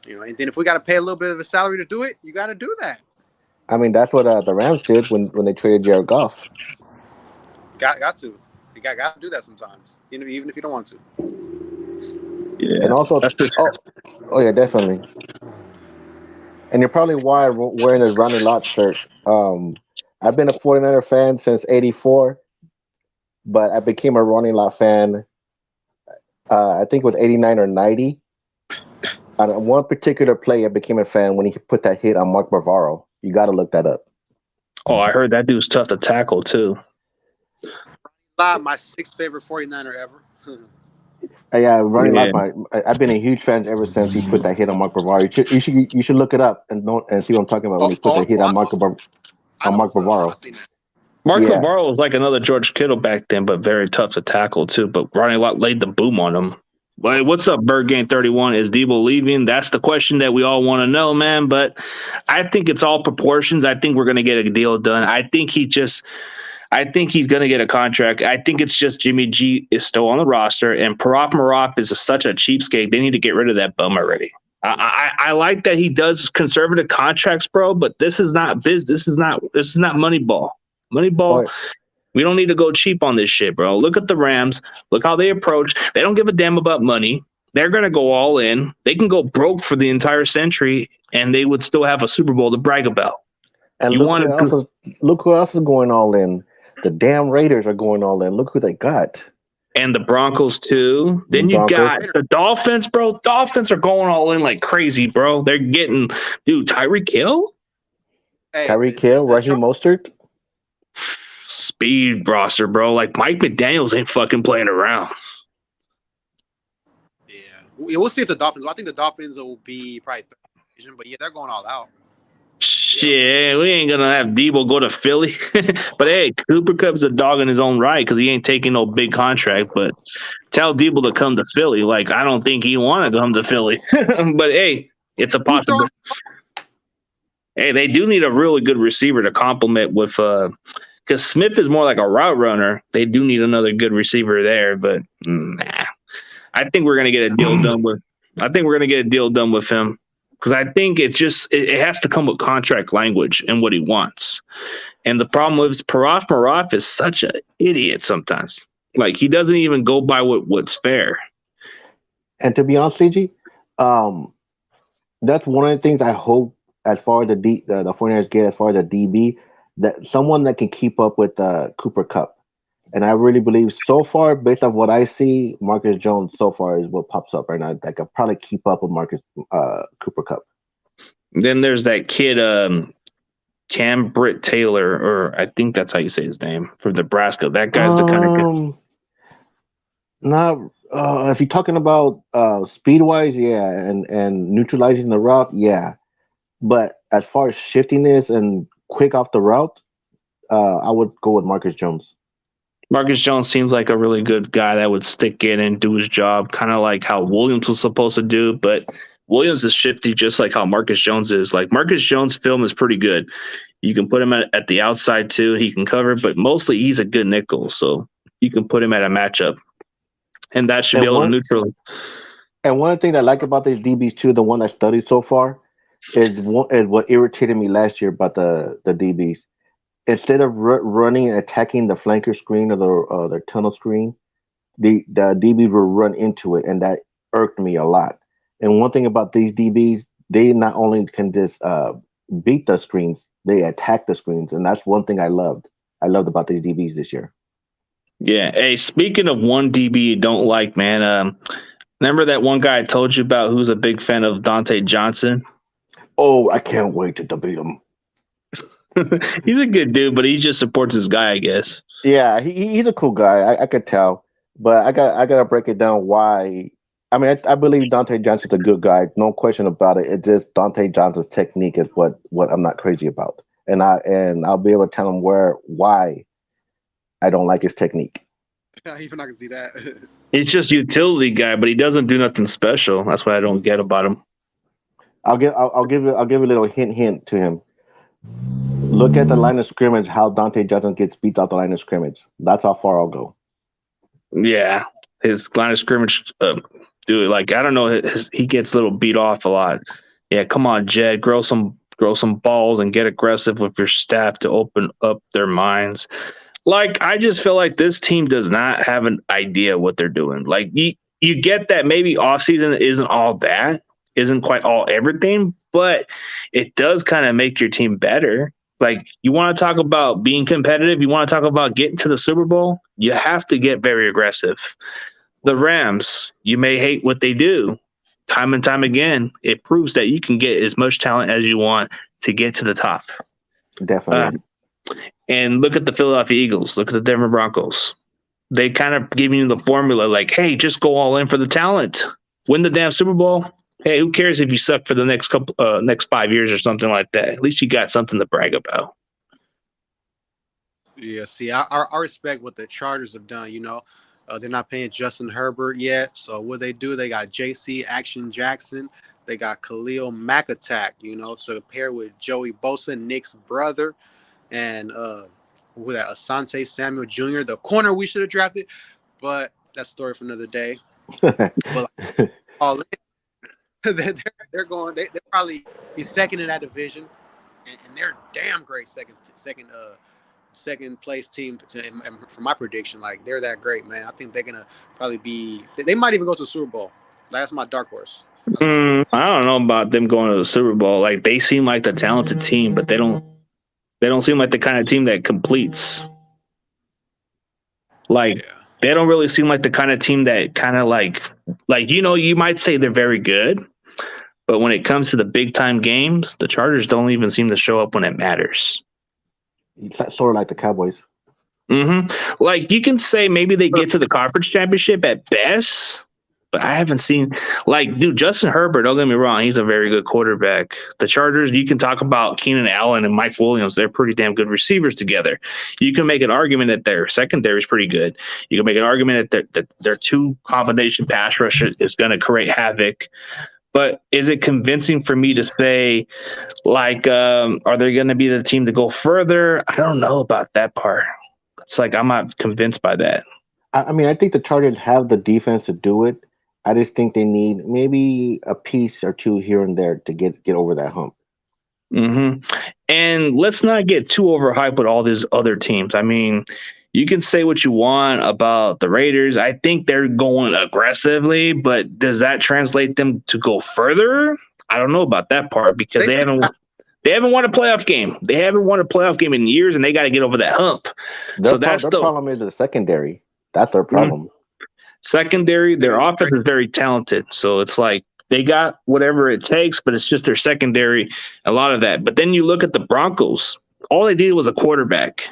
and then if we got to pay a little bit of a salary to do it, you got to do that. I mean, that's what the Rams did when they traded Jared Goff. Got to. You got to do that sometimes, even if you don't want to. Yeah. And also, oh yeah, definitely. And you're probably why wearing this Ronnie Lott shirt. I've been a 49er fan since '84, but I became a Ronnie Lott fan. I think it was '89 or '90. On one particular play, I became a fan when he put that hit on Mark Bavaro. You got to look that up. Oh, I heard that dude's tough to tackle too. My 6th favorite 49er ever. Yeah, Ronnie Lott. I've been a huge fan ever since he put that hit on Mark Bavaro. You should look it up and see what I'm talking about when he put that hit on Mark Bavaro. Mark Bavaro was like another George Kittle back then, but very tough to tackle too. But Ronnie Lott laid the boom on him. Like, what's up, Bird Game 31? Is Debo leaving? That's the question that we all want to know, man. But I think it's all proportions. I think we're going to get a deal done. I think he's going to get a contract. I think it's just Jimmy G is still on the roster, and Parag Marath is such a cheapskate. They need to get rid of that bum already. I like that he does conservative contracts, bro, but this is not business. This is not Moneyball. Moneyball. We don't need to go cheap on this shit, bro. Look at the Rams. Look how they approach. They don't give a damn about money. They're going to go all in. They can go broke for the entire century, and they would still have a Super Bowl to brag about. And look who else is going all in. The damn Raiders are going all in. Look who they got. And the Broncos, too. Then you got the Dolphins, bro. Dolphins are going all in like crazy, bro. They're getting, Tyreek Hill? Tyreek Hill, Raheem Mostert? Speed roster, bro. Like, Mike McDaniels ain't fucking playing around. Yeah. We'll see if the Dolphins, I think the Dolphins will be probably third division, but yeah, they're going all out. Shit, we ain't gonna have Debo go to Philly. But hey, Cooper Kupp's a dog in his own right because he ain't taking no big contract. But tell Debo to come to Philly. Like, I don't think he want to come to Philly. But hey, it's a possibility. Hey, they do need a really good receiver to complement with because Smith is more like a route runner. They do need another good receiver there, but nah. I think we're gonna get a deal done with him. because I think it has to come with contract language and what he wants. And the problem is Marov is such an idiot sometimes. Like he doesn't even go by what's fair. And to be honest, CG, that's one of the things I hope as far as the 49ers get as far as the DB, that someone that can keep up with Cooper Kupp. And I really believe so far, based on what I see, Marcus Jones so far is what pops up right now that could probably keep up with Cooper Kupp. Then there's that kid, Cam Britt Taylor, or I think that's how you say his name, from Nebraska. That guy's the kind of kid. Not if you're talking about speed wise, yeah, and neutralizing the route, yeah. But as far as shiftiness and quick off the route, I would go with Marcus Jones. Marcus Jones seems like a really good guy that would stick in and do his job, kind of like how Williams was supposed to do. But Williams is shifty just like how Marcus Jones is. Like Marcus Jones' film is pretty good. You can put him at the outside too. He can cover, but mostly he's a good nickel. So you can put him at a matchup. And that should be able to neutralize. And one thing I like about these DBs too, the one I studied so far, is what irritated me last year about the DBs. Instead of running and attacking the flanker screen or the tunnel screen, the DBs will run into it, and that irked me a lot. And one thing about these DBs, they not only can just beat the screens, they attack the screens, and that's one thing I loved. I loved about these DBs this year. Yeah. Hey, speaking of one DB you don't like, man, remember that one guy I told you about who's a big fan of Dante Johnson? Oh, I can't wait to debate him. He's a good dude, but he just supports his guy, I guess. Yeah, he's a cool guy. I could tell, but I gotta break it down why. I mean, I believe Dante Johnson's a good guy, no question about it. It's just Dante Johnson's technique is what I'm not crazy about, and I'll be able to tell him why I don't like his technique. Even I can see that. He's just utility guy, but he doesn't do nothing special. That's what I don't get about him. I'll give a little hint to him. Look at the line of scrimmage, how Dante Johnson gets beat out the line of scrimmage. That's how far I'll go. Yeah, his line of scrimmage, dude. Like I don't know, he gets a little beat off a lot. Yeah, come on, Jed, grow some balls and get aggressive with your staff to open up their minds. Like I just feel like this team does not have an idea what they're doing. Like you get that maybe offseason isn't quite all everything, but it does kind of make your team better. Like you want to talk about being competitive, you want to talk about getting to the Super Bowl, you have to get very aggressive. The Rams, you may hate what they do. Time and time again, it proves that you can get as much talent as you want to get to the top. Definitely. And look at the Philadelphia Eagles. Look at the Denver Broncos. They kind of give you the formula like, hey, just go all in for the talent. Win the damn Super Bowl. Hey, who cares if you suck for the next 5 years or something like that? At least you got something to brag about. Yeah, see, I respect what the Chargers have done. You know, they're not paying Justin Herbert yet. So what they do, they got J.C. Action Jackson. They got Khalil Mack Attack, you know, to pair with Joey Bosa, Nick's brother, and with that Asante Samuel Jr., the corner we should have drafted. But that's a story for another day. But all they're going. They'll probably be second in that division, and they're damn great second place team. For my prediction, like they're that great, man. I think they're gonna probably be. They might even go to the Super Bowl. That's my dark horse. I don't know about them going to the Super Bowl. Like they seem like the talented team, but they don't seem like the kind of team that completes. Like. Yeah. They don't really seem like the kind of team that kind of like, you know, you might say they're very good, but when it comes to the big time games, the Chargers don't even seem to show up when it matters. Sort of like the Cowboys. Mm-hmm. Like you can say maybe they get to the conference championship at best, but I haven't seen dude, Justin Herbert, don't get me wrong, he's a very good quarterback. The Chargers, you can talk about Keenan Allen and Mike Williams. They're pretty damn good receivers together. You can make an argument that their secondary is pretty good. You can make an argument that their two combination pass rush is going to create havoc. But is it convincing for me to say, are they going to be the team to go further? I don't know about that part. It's like I'm not convinced by that. I mean, I think the Chargers have the defense to do it. I just think they need maybe a piece or two here and there to get over that hump. Mm-hmm. And let's not get too overhyped with all these other teams. I mean, you can say what you want about the Raiders. I think they're going aggressively, but does that translate them to go further? I don't know about that part because they haven't won a playoff game. They haven't won a playoff game in years, and they got to get over that hump. Their problem is the secondary. That's their problem. Secondary, their offense is very talented. So it's like they got whatever it takes, but it's just their secondary, a lot of that. But then you look at the Broncos. All they did was a quarterback.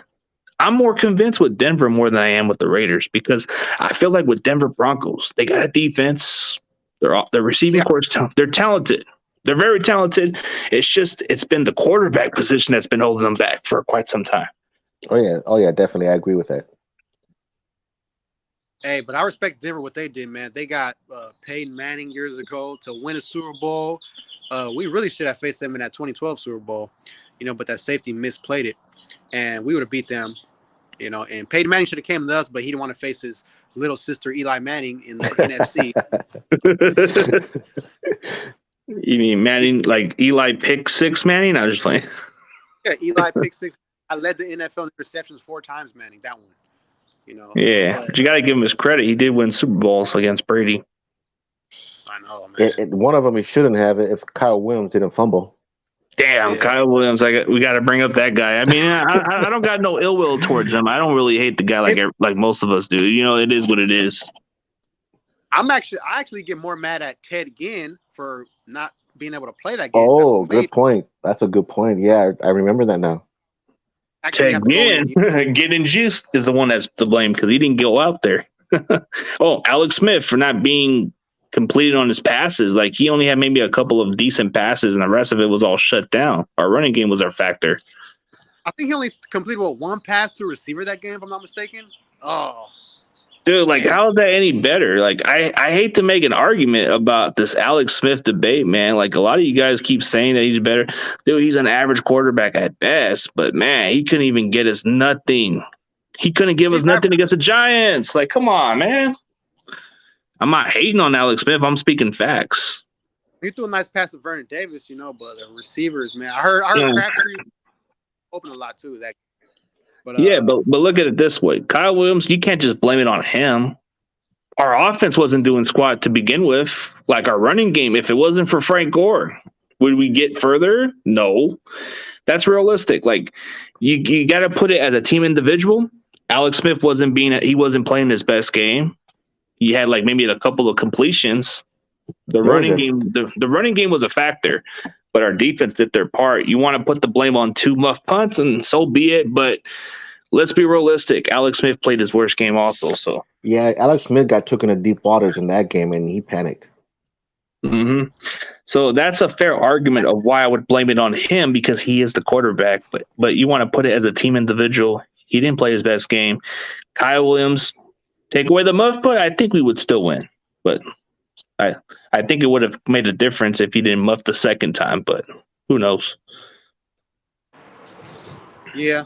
I'm more convinced with Denver more than I am with the Raiders because I feel like with Denver Broncos, they got a defense. Their receiving corps, they're talented. They're very talented. It's been the quarterback position that's been holding them back for quite some time. Oh yeah, definitely. I agree with that. Hey, but I respect Denver what they did, man. They got Peyton Manning years ago to win a Super Bowl. We really should have faced them in that 2012 Super Bowl, but that safety misplayed it, and we would have beat them, And Peyton Manning should have came to us, but he didn't want to face his little sister Eli Manning in the NFC. You mean Manning, like Eli pick six Manning? I was just playing. Yeah, Eli pick six. I led the NFL in receptions 4 times, Manning. That one. Yeah, but you got to give him his credit. He did win Super Bowls against Brady. I know, man. One of them he shouldn't have it if Kyle Williams didn't fumble. Damn, yeah. Kyle Williams. We got to bring up that guy. I mean, I don't got no ill will towards him. I don't really hate the guy like most of us do. It is what it is. I actually get more mad at Ted Ginn for not being able to play that game. Oh, good point. That's a good point. Yeah, I remember that now. Ted Ginn juice is the one that's to blame because he didn't go out there. Alex Smith for not being completed on his passes. Like he only had maybe a couple of decent passes, and the rest of it was all shut down. Our running game was our factor. I think he only completed one pass to a receiver that game, if I'm not mistaken. Oh. Dude, like, how is that any better? Like, I hate to make an argument about this Alex Smith debate, man. Like, a lot of you guys keep saying that he's better. Dude, he's an average quarterback at best. But, man, he couldn't even get us nothing. He couldn't give us nothing against the Giants. Like, come on, man. I'm not hating on Alex Smith. I'm speaking facts. He threw a nice pass to Vernon Davis, but the receivers, man. I heard Crabtree open a lot, too, that. But look at it this way. Kyle Williams, you can't just blame it on him. Our offense wasn't doing squat to begin with. Like our running game, if it wasn't for Frank Gore, would we get further? No. That's realistic. Like you got to put it as a team individual. Alex Smith wasn't playing his best game. He had like maybe a couple of completions. The running game was a factor, but our defense did their part. You want to put the blame on 2 muff punts, and so be it. But let's be realistic. Alex Smith played his worst game also. So yeah, Alex Smith got taken to deep waters in that game, and he panicked. Mm-hmm. So that's a fair argument of why I would blame it on him because he is the quarterback. But you want to put it as a team individual. He didn't play his best game. Kyle Williams, take away the muff punt, I think we would still win. But I think it would have made a difference if he didn't muff the second time, but who knows? Yeah,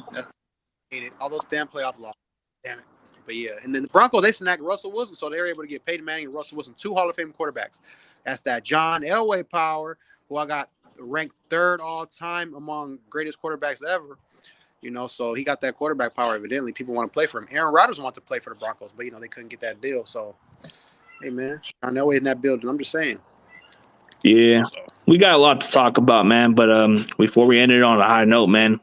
all those damn playoff losses. Damn it. But yeah, and then the Broncos, they snagged Russell Wilson, so they were able to get Peyton Manning and Russell Wilson, 2 Hall of Fame quarterbacks. That's that John Elway power, who I got ranked 3rd all time among greatest quarterbacks ever. So he got that quarterback power. Evidently, people want to play for him. Aaron Rodgers wants to play for the Broncos, but they couldn't get that deal. So, hey man, John Elway in that building. I'm just saying. Yeah, we got a lot to talk about, man. But before we end it on a high note, man,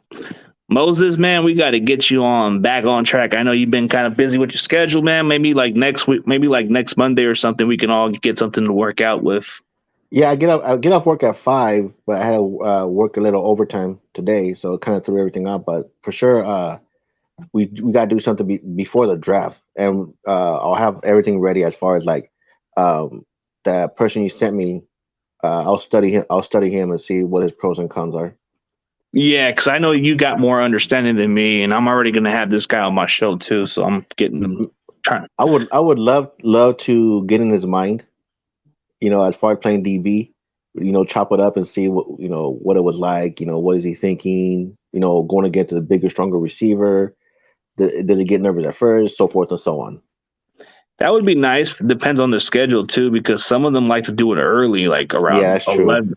Moses, man, we got to get you back on track. I know you've been kind of busy with your schedule, man. Maybe like next week, maybe like next Monday or something, we can all get something to work out with. Yeah, I get off work at 5, but I had to work a little overtime today, so it kind of threw everything out. But for sure, we got to do something before the draft, and I'll have everything ready as far as like the person you sent me. I'll study him and see what his pros and cons are. Yeah, because I know you got more understanding than me, and I'm already gonna have this guy on my show too, so I'm getting them. I would love to get in his mind. As far as playing DB, chop it up and see what it was like. What is he thinking? Going against a bigger, stronger receiver. Did he get nervous at first? So forth and so on. That would be nice. Depends on the schedule too, because some of them like to do it early, like Yeah, around that's true. 11.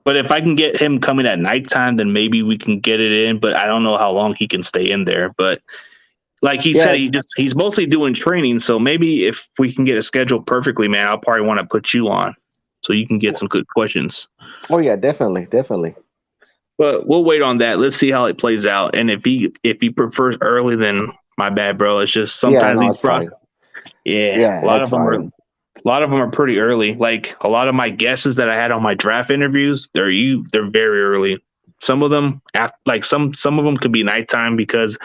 But if I can get him coming at nighttime, then maybe we can get it in. But I don't know how long he can stay in there. But like he said, Yeah. he's mostly doing training. So maybe if we can get a schedule perfectly, man, I'll probably want to put you on so you can get some good questions. Oh yeah, definitely. But we'll wait on that. Let's see how it plays out. And if he prefers early, then my bad, bro. It's just Yeah, sometimes no, these it's fine. process. Yeah, Yeah, that's fine. a lot of them are pretty early. Like a lot of my guesses that I had on my draft interviews, they're very early. Some of them, like some of them could be nighttime because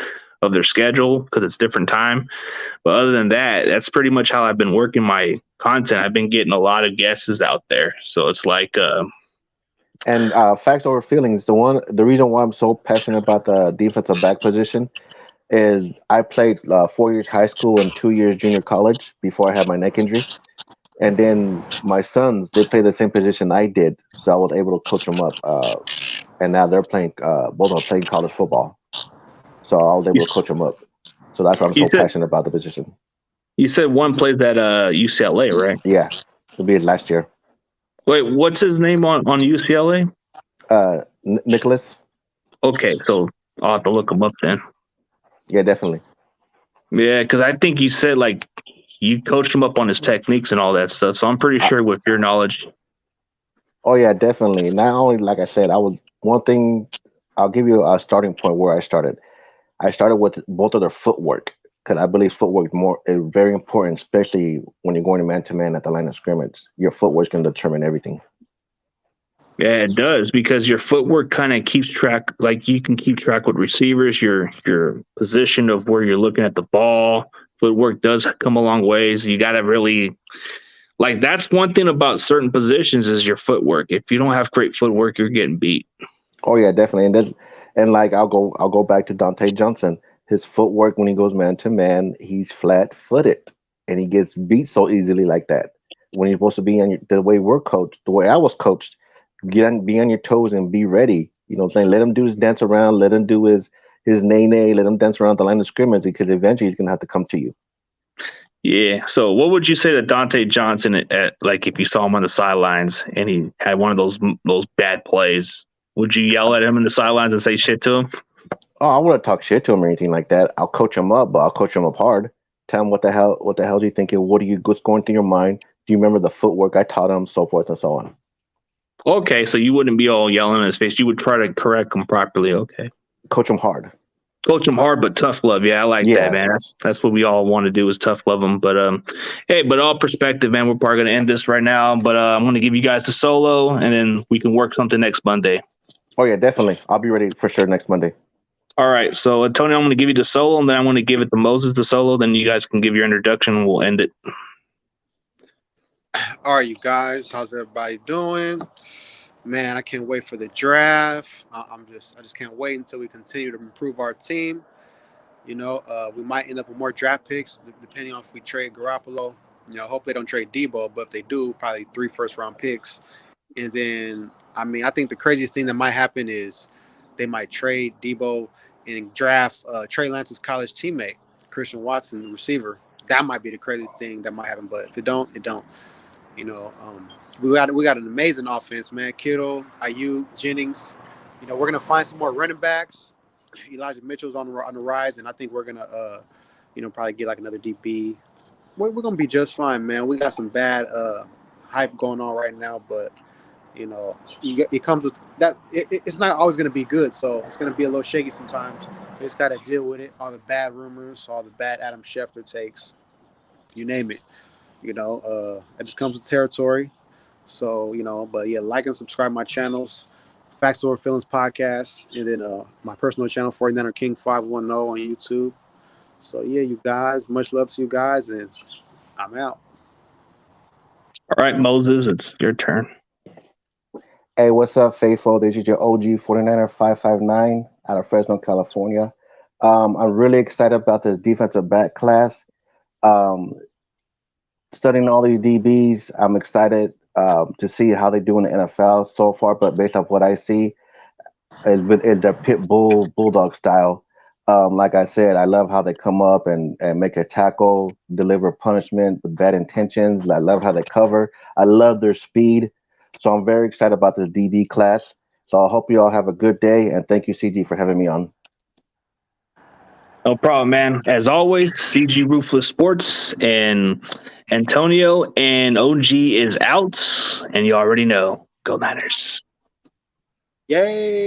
of their schedule because it's different time. But other than that, that's pretty much how I've been working my content. I've been getting a lot of guesses out there, so it's like, And facts over feelings. The reason why I'm so passionate about the defensive back position is I played 4 years high school and 2 years junior college before I had my neck injury. And then my sons, they play the same position I did, so I was able to coach them up. And now they're playing. Both are playing college football, so I was you, able to coach them up. So that's why I'm you so said passionate about the position. you said one plays at UCLA, right? Yeah, it'll be last year. Wait, what's his name on UCLA? Nicholas. Okay, so I'll have to look him up then. Yeah, definitely. Yeah, because I think you said like you coached him up on his techniques and all that stuff. So I'm pretty Uh, sure with your knowledge. oh yeah, definitely. Not only like I said, I was one thing. I'll give you a starting point where I started. I started with both of their footwork because I believe footwork more is very important, especially when you're going man to man at the line of scrimmage. Your footwork is going to determine everything. Yeah, it does because your footwork kind of keeps track. Like you can keep track with receivers, your position of where you're looking at the ball. Footwork does come a long ways. You got to really like that's one thing about certain positions is your footwork. If you don't have great footwork, you're getting beat. Oh yeah, definitely. And like I'll go back to Dante Johnson. His footwork when he goes man to man, he's flat footed, and he gets beat so easily like that. When you're supposed to be on the way we're coached, the way I was coached, be on your toes and be ready. You know what I'm saying? Let him do his dance around, let him do his nay nay, let him dance around the line of scrimmage because eventually he's gonna have to come to you. Yeah. So, what would you say to Dante Johnson at like if you saw him on the sidelines and he had one of those bad plays? Would you yell at him in the sidelines and say shit to him? Oh, I wouldn't talk shit to him or anything like that. I'll coach him up, but I'll coach him up hard. Tell him what the hell do you think? What's going through your mind? Do you remember the footwork I taught him? So forth and so on. Okay, so you wouldn't be all yelling in his face. You would try to correct him properly. Okay. Coach him hard. Coach him hard, but tough love. Yeah, I like that, Yeah. man. That's what we all want to do is tough love them. But hey, but all perspective, man. We're probably gonna end this right now. But I'm gonna give you guys the solo, and then we can work something next Monday. Oh yeah, definitely. I'll be ready for sure next Monday. All right. So Tony, I'm gonna give you the solo, and then I'm gonna give it to Moses the solo. Then you guys can give your introduction, and we'll end it. All right, you guys, how's everybody doing? Man, I can't wait for the draft. I just can't wait until we continue to improve our team. You know, we might end up with more draft picks depending on if we trade Garoppolo. You know, hope they don't trade Debo, but if they do, probably 3 first-round picks. And then, I mean, I think the craziest thing that might happen is they might trade Debo and draft Trey Lance's college teammate, Christian Watson, the receiver. That might be the craziest thing that might happen. But if it don't, it don't. You know, we got an amazing offense, man. Kittle, Ayuk, Jennings. You know, we're gonna find some more running backs. Elijah Mitchell's on the rise, and I think we're gonna, probably get like another DB. We're gonna be just fine, man. We got some bad hype going on right now, but you know, it comes with that. It's not always gonna be good, so it's gonna be a little shaky sometimes. So you just gotta deal with it. All the bad rumors, all the bad Adam Schefter takes, you name it. You know, it just comes with territory. So, but yeah, like and subscribe my channels, Facts Over Feelings podcast, and then my personal channel, 49er King 510 on YouTube. So yeah, you guys, much love to you guys, and I'm out. All right, Moses, it's your turn. Hey, what's up, faithful? This is your OG 49er 559 out of Fresno, California. I'm really excited about this defensive back class. Studying all these DBs, I'm excited to see how they do in the NFL so far. But based off what I see, it's their pit bull bulldog style. Like I said, I love how they come up and make a tackle, deliver punishment with bad intentions. I love how they cover. I love their speed. So I'm very excited about this DB class. So I hope you all have a good day, and thank you, CG, for having me on. No problem, man. As always, CG Ruthless Sports and Antonio and OG is out, and you already know. Go Niners. Yay!